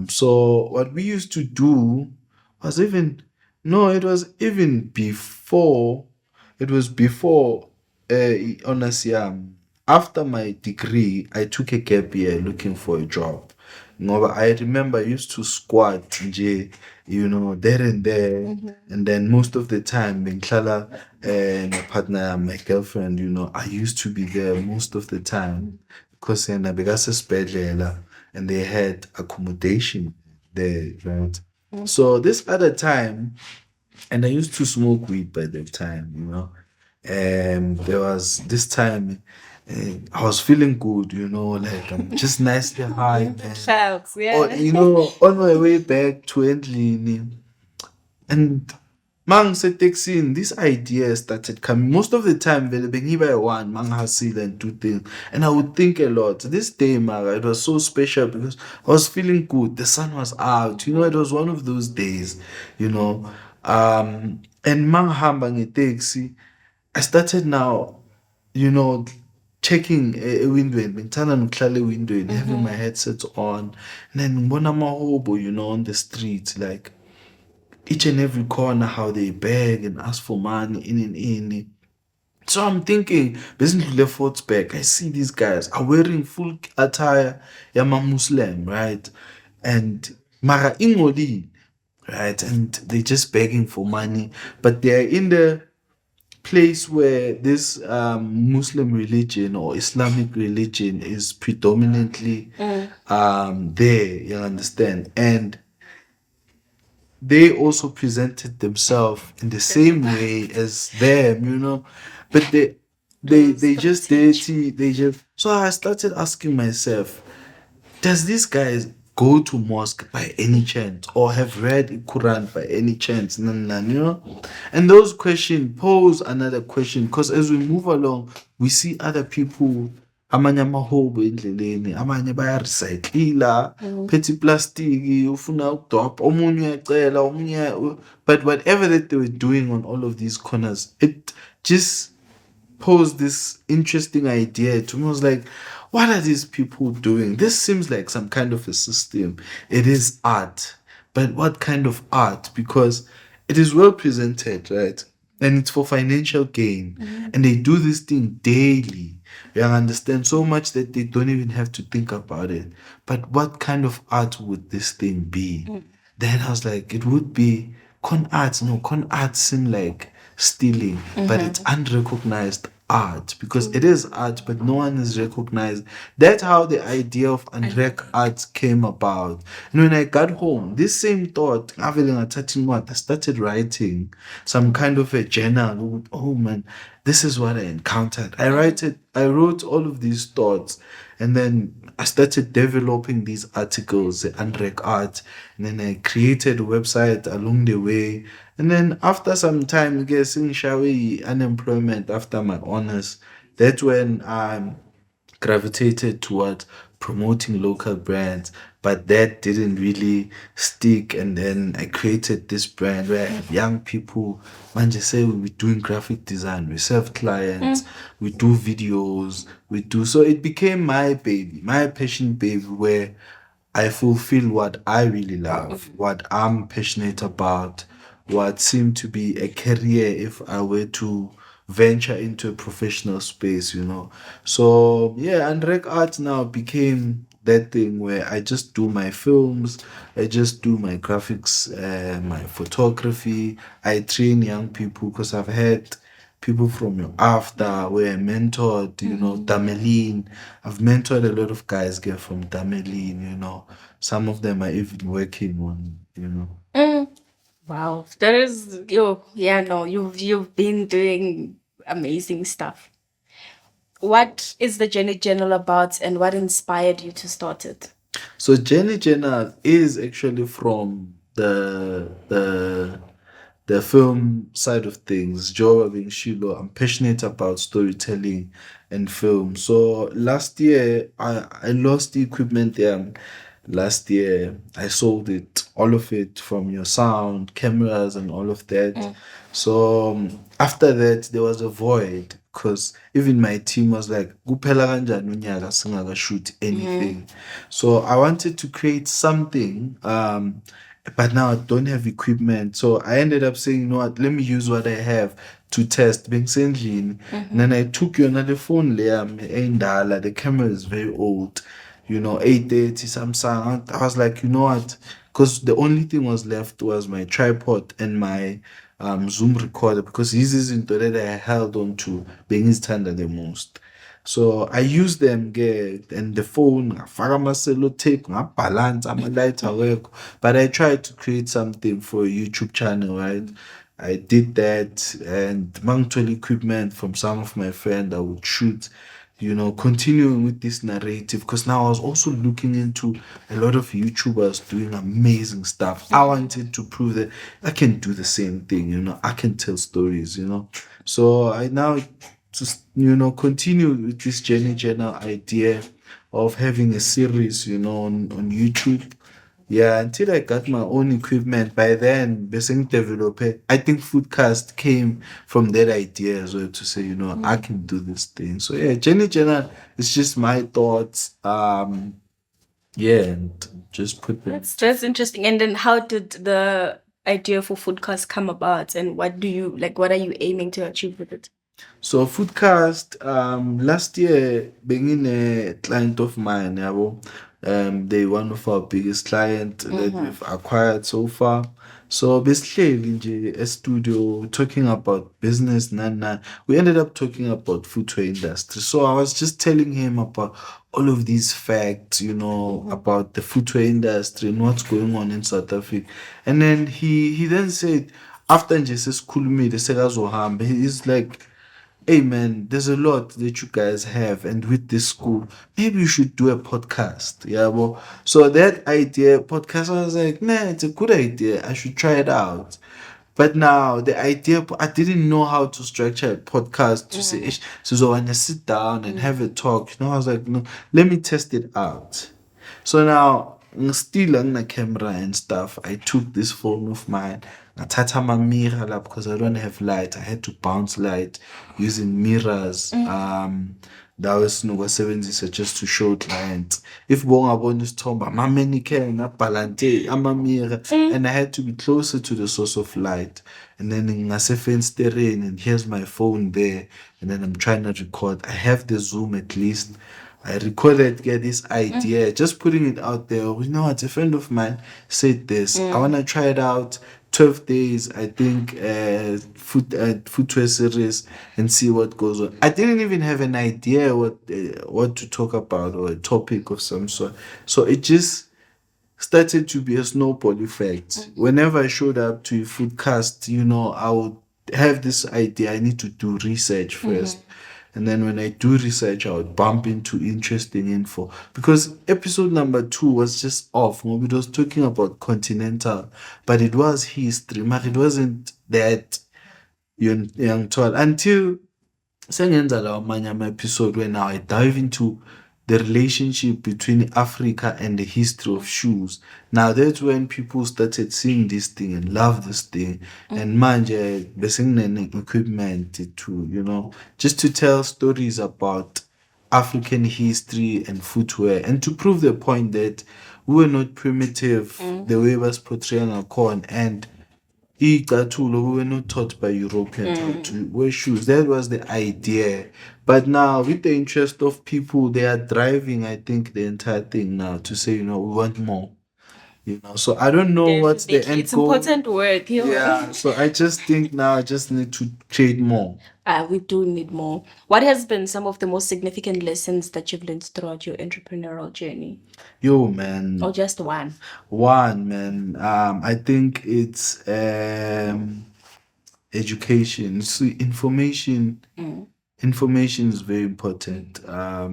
So what we used to do was even no, it was even before. It was before honestly, after my degree, I took a gap year looking for a job. Ngoba I remember I used to squat nje, you know, there and there. And then most of the time, bengihlala my partner, my girlfriend, you know, I used to be there most of the time because yena bekasesibhedlela and they had accommodation there, right? So this other time, and I used to smoke weed by that time, you know. And there was this time I was feeling good, you know, like I'm just nicely high, man. Facts, Or, yeah. you know, on my way back to Endlini, and mang seteksini, this idea started coming. Most of the time, vele bengiba one mang hustle and do things, and I would think a lot. This day, Mara, it was so special because I was feeling good. The sun was out. You know, it was one of those days. You know, and mang hamba ngeteksi, I started now. You know, checking a window and ngithanda nokuhlala window and having my headset on, and then ngibona amahobo, you know, on the street, like each and every corner how they beg and ask for money in. So I'm thinking, basically left forth back. I see these guys are wearing full attire, yama Muslim, right? And Mara Ingoli, right? And they're just begging for money, but they're in the place where this Muslim religion or Islamic religion is predominantly there, you understand? And they also presented themselves in the same way as them, you know, but they just dirty. They just so I started asking myself, does these guys go to mosque by any chance or have read the Quran by any chance? You know? And those questions pose another question because as we move along, we see other people. Amanye amahobo endleleni, amanye bayarecycla, phethe iplastiki, ufuna ukudropa, omunye uyacela, omunye but whatever that they were doing on all of these corners, it just posed this interesting idea to me. I was like, what are these people doing? This seems like some kind of a system. It is art, but what kind of art? Because it is well presented, right? And it's for financial gain. And they do this thing daily. You understand so much that they don't even have to think about it. But what kind of art would this thing be? Then I was like, it would be con arts. No, con arts seem like stealing, but it's unrecognized art because it is art, but no one is recognized. That's how the idea of unrec art came about. And when I got home, this same thought, I started writing some kind of a journal. Oh man, this is what I encountered. I wrote all of these thoughts, and then I started developing these articles, the unrec art, and then I created a website along the way. And then after some time, I guess in Shawi unemployment after my honors, that's when I gravitated towards promoting local brands, but that didn't really stick. And then I created this brand where I have young people, man, just say we're doing graphic design, we serve clients, we do videos, we do. So it became my baby, my passion baby, where I fulfill what I really love, what I'm passionate about, what seemed to be a career if I were to venture into a professional space, you know. So yeah, and rec art now became that thing where I just do my films, I just do my graphics, my photography. I train young people because I've had people from your after where I mentored, you know, Damelin. I've mentored a lot of guys get from Damelin, you know. Some of them are even working on, you know. Wow, that is you. Yeah, no, you've been doing amazing stuff. What is the Journey Journal about, and what inspired you to start it? So Jenny Jenna is actually from the film side of things. Joe being Shilo, I'm passionate about storytelling and film. So last year I lost the equipment there. Last year I sold it, all of it, from your sound, cameras, and all of that. So after that there was a void because even my team was like, "Kuphela kanjani unyaka singakashoot anything." So I wanted to create something, but now I don't have equipment. So I ended up saying, you know what, let me use what I have to test. Being engine. And then I took you another phone layer, the camera is very old, 880 Samsung. I was like, you know what? Because the only thing was left was my tripod and my Zoom recorder, because this is into that I held on to being his tender the most. So I use them get and the phone, ngafaka ama-sellotape, ngabhalansa ama-light awekho. But I tried to create something for a YouTube channel, right? I did that, and mangithole equipment from some of my friends, I would shoot, continuing with this narrative, because now I was also looking into a lot of YouTubers doing amazing stuff. I wanted to prove that I can do the same thing, I can tell stories. So I now just, continue with this Jenny Jenner idea of having a series, on YouTube. Yeah, until I got my own equipment. By then, basing developer, I think Footcast came from that idea as well, to say, I can do this thing. So yeah, Jenny Jenner is just my thoughts. Yeah, and just put them. That's interesting. And then how did the idea for Foodcast come about, and what are you aiming to achieve with it? So Foodcast, last year, being a client of mine, yabo, they one of our biggest clients that we've acquired so far. So basically, nje, a studio talking about business, nana. We ended up talking about footwear industry. So I was just telling him about all of these facts, about the footwear industry and what's going on in South Africa. And then he then said, after nje sesikhulumile sekazohamba, he's like, "Hey man, there's a lot that you guys have, and with this school, maybe you should do a podcast." Yeah, well, so that idea, podcast, I was like, man, it's a good idea. I should try it out. But now the idea, I didn't know how to structure a podcast to say, "Ish, so when I sit down and have a talk, I was like, no, let me test it out." So now, still on the camera and stuff, I took this phone of mine, ngathatha ama-mirror lapho, because I don't have light. I had to bounce light using mirrors. That was sinokubasebenzisa just to show clients. If bongabona isithombe, ama-mannequin, ngabhalante ama-mirror, and I had to be closer to the source of light. And then ngasefenstereni, and here's my phone there, and then I'm trying to record. I have the Zoom at least. I recorded, get this idea, just putting it out there. You know what? A friend of mine said this. I wanna try it out. 12 days, I think, footwear series, and see what goes on. I didn't even have an idea what to talk about, or a topic of some sort. So it just started to be a snowball effect. Whenever I showed up to a foodcast, I would have this idea. I need to do research first. And then when I do research, I would bump into interesting info. Because episode number 2 was just off. It was talking about continental, but it was history. But it wasn't that young tall until sengenza lawo amanye ama-episode where now I dive into the relationship between Africa and the history of shoes. Now that's when people started seeing this thing and love this thing. And manje besengine equipment to, just to tell stories about African history and footwear, and to prove the point that we were not primitive the way was portraying our corn, and iy'cathulo, we were not taught by Europeans how to wear shoes. That was the idea. But now, with the interest of people, they are driving, I think, the entire thing now to say, we want more. So I don't know what's the end It's goal. important work. Yeah, so I just think now I just need to create more. We do need more. What has been some of the most significant lessons that you've learned throughout your entrepreneurial journey? Yo, man. Or just one? One, man. I think it's education. See, information information is very important.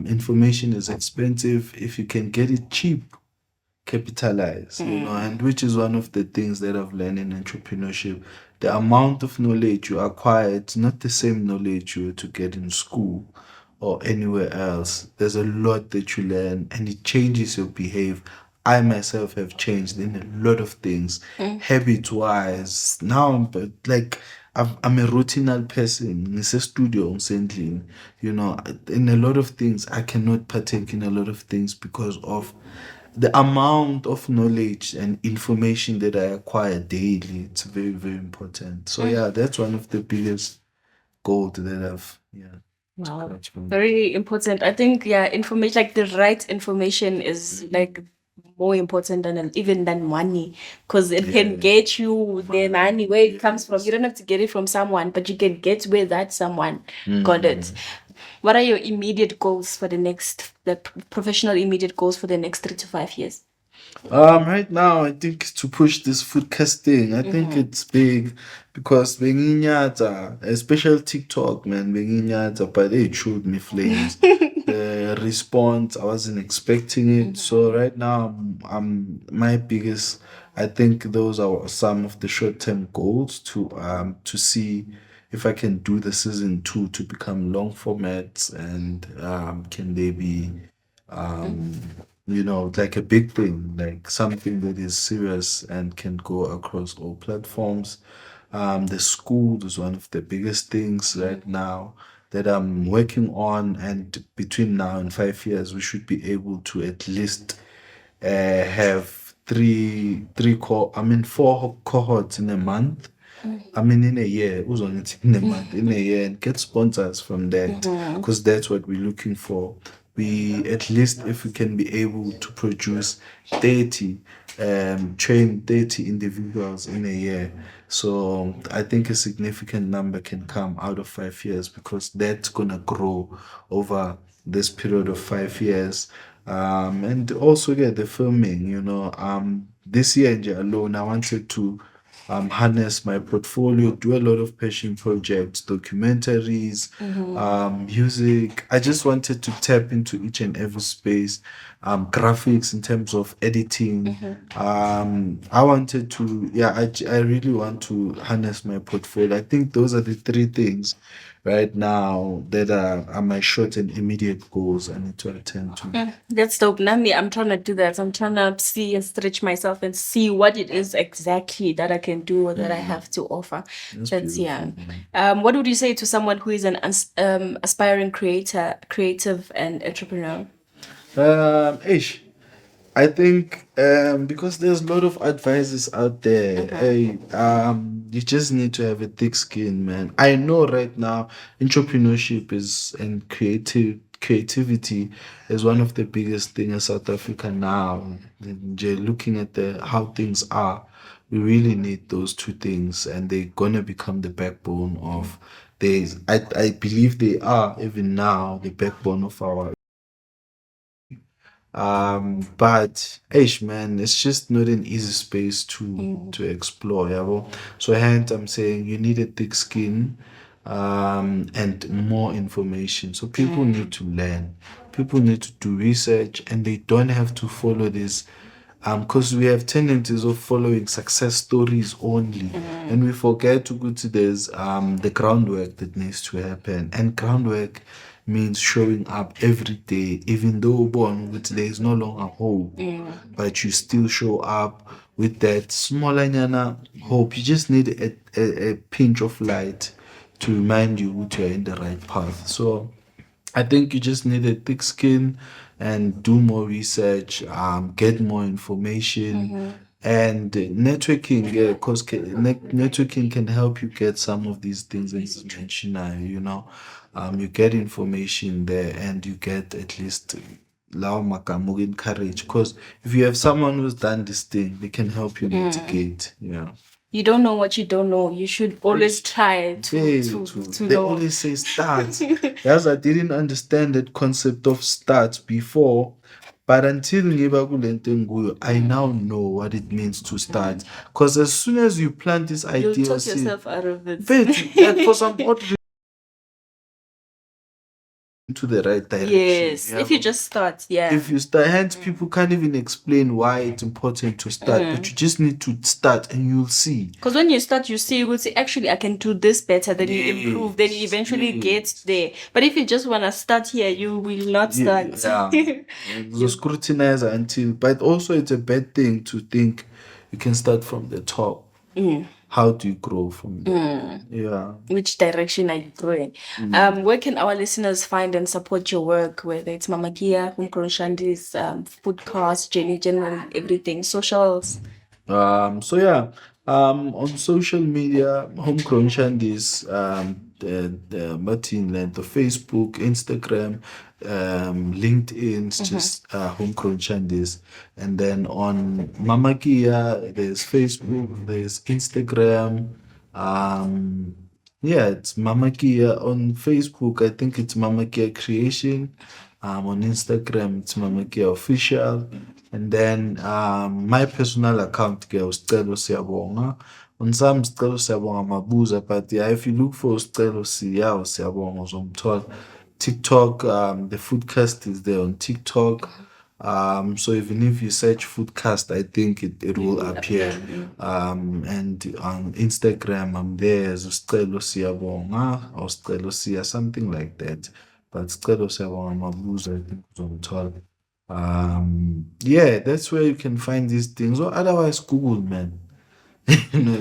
Information is expensive. If you can get it cheap, capitalize, and which is one of the things that I've learned in entrepreneurship. The amount of knowledge you acquire, it's not the same knowledge you were to get in school or anywhere else. There's a lot that you learn and it changes your behavior. I myself have changed in a lot of things, habit wise. Now like I'm a routinal person. It's a studio recently, in a lot of things I cannot partake in a lot of things because of the amount of knowledge and information that I acquire daily. It's very, very important. So yeah, that's one of the biggest goals that I've Wow. scratched from. Very important. I think, yeah, information, like the right information is like more important than even than money, because it can get you the money where it comes from. You don't have to get it from someone, but you can get where that someone got it. What are your immediate goals for the professional immediate goals for the next 3 to 5 years? Right now, I think to push this Footcast thing, I think it's big because benginyata, especially TikTok, man, benginyata, but it showed me flames. The response, I wasn't expecting it. So right now, my biggest, I think those are some of the short-term goals to see if I can do the season 2 to become long formats and can they be like a big thing, like something that is serious and can go across all platforms. The school is one of the biggest things right now that I'm working on, and between now and 5 years, we should be able to at least have four cohorts in a month. I mean, in a year, who's on it in a month, in a year, and get sponsors from that because that's what we're looking for. We at least, if we can be able to produce 30, train 30 individuals in a year. So I think a significant number can come out of 5 years because that's gonna grow over this period of 5 years. And also get the filming, this year alone, I wanted to harness my portfolio, do a lot of passion projects, documentaries, music. I just wanted to tap into each and every space, graphics in terms of editing. I wanted to, I really want to harness my portfolio. I think those are the three things right now that are my short and immediate goals I need to attend to. That's dope. Nami, I'm trying to do that. I'm trying to see and stretch myself and see what it is exactly that I can do or that I have to offer. That's yeah. What would you say to someone who is an aspiring creative and entrepreneur? Ish. I think because there's a lot of advices out there. Hey, you just need to have a thick skin, man. I know right now entrepreneurship is and creativity is one of the biggest things in South Africa now. Looking at the how things are, we really need those two things, and they're gonna become the backbone of. I believe they are even now the backbone of our but ish man, it's just not an easy space to explore, yeah. Bro? So hence I'm saying you need a thick skin and more information. So people need to learn, people need to do research, and they don't have to follow this because we have tendencies of following success stories only, and we forget to go to there's the groundwork that needs to happen, and groundwork means showing up every day, even though born with there is no longer hope, but you still show up with that smaller nyana hope. You just need a pinch of light to remind you that you're in the right path. So I think you just need a thick skin and do more research, get more information, and networking. Yeah, because networking can help you get some of these things that you mentioned now. You get information there, and you get at least lao makamu courage. Because if you have someone who's done this thing, they can help you mitigate. Yeah. You don't know what you don't know. You should always try They to they know. always say start. Yes, I didn't understand that concept of start before, but until ngiba kule nto engikuyo, I now know what it means to start. Because as soon as you plant this You'll idea, talk yourself out of it. like for some odd into the right direction. Yes, if you just start, yeah. If you start, hence people can't even explain why it's important to start, but you just need to start and you'll see. Because when you start, you will say, actually, I can do this better. Then you improve. Then you eventually get there. But if you just want to start here, you will not start. Yeah. You scrutinize until, but also it's a bad thing to think you can start from the top. How do you grow from there? Yeah. Which direction are you going? Where can our listeners find and support your work, whether it's Mama Kia, Homegrown, Shandis, Footcast, Jenny, general, everything, socials? So yeah, on social media, Homegrown Shandis, the Martin, like the Facebook, Instagram, LinkedIn's just Homegrown Shandis, and then on Mama Kia, there's Facebook, there's Instagram, yeah, it's Mama Kia on Facebook. I think it's Mama Kia Creation. On Instagram, it's Mama Kia Official. And then my personal account, Sicelo Siyabonga. On some Sicelo Siyabonga Mabuza, but yeah, if you look for Sicelo Siyabonga Zomthol, TikTok, the Footcast is there on TikTok. So even if you search Footcast, I think it will appear. And on Instagram, I'm there as Sicelo Siyabonga or Sicelo Siya, something like that. But Sicelo Siyabonga Mabuza, I think it's on top. Yeah, that's where you can find these things. Or otherwise, Google, man.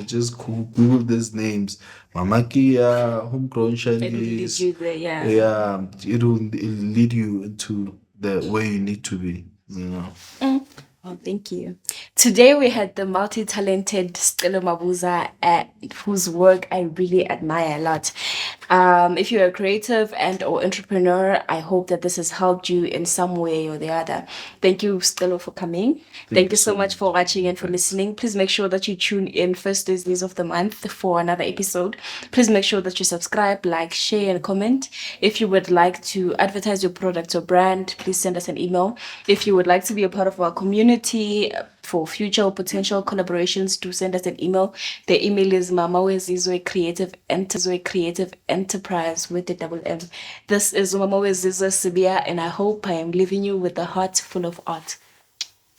Just Google these names. Mama Kia, Homegrown It will lead Shandis. you there, yeah. Yeah, it'll lead you into the where you need to be, you know. Oh, thank you. Today we had the multi-talented Sicelo Mabuza, whose work I really admire a lot. If you're a creative and or entrepreneur, I hope that this has helped you in some way or the other. Thank you, Sicelo, for coming. Thank you so much for watching and for listening. Please make sure that you tune in first Thursdays of the month for another episode. Please make sure that you subscribe, like, share, and comment. If you would like to advertise your product or brand, please send us an email. If you would like to be a part of our community for future or potential collaborations, do send us an email. The email is mamawezizwe creative enterprise with the double M. This is Mamawezizwe Sibia, and I hope I am leaving you with a heart full of art.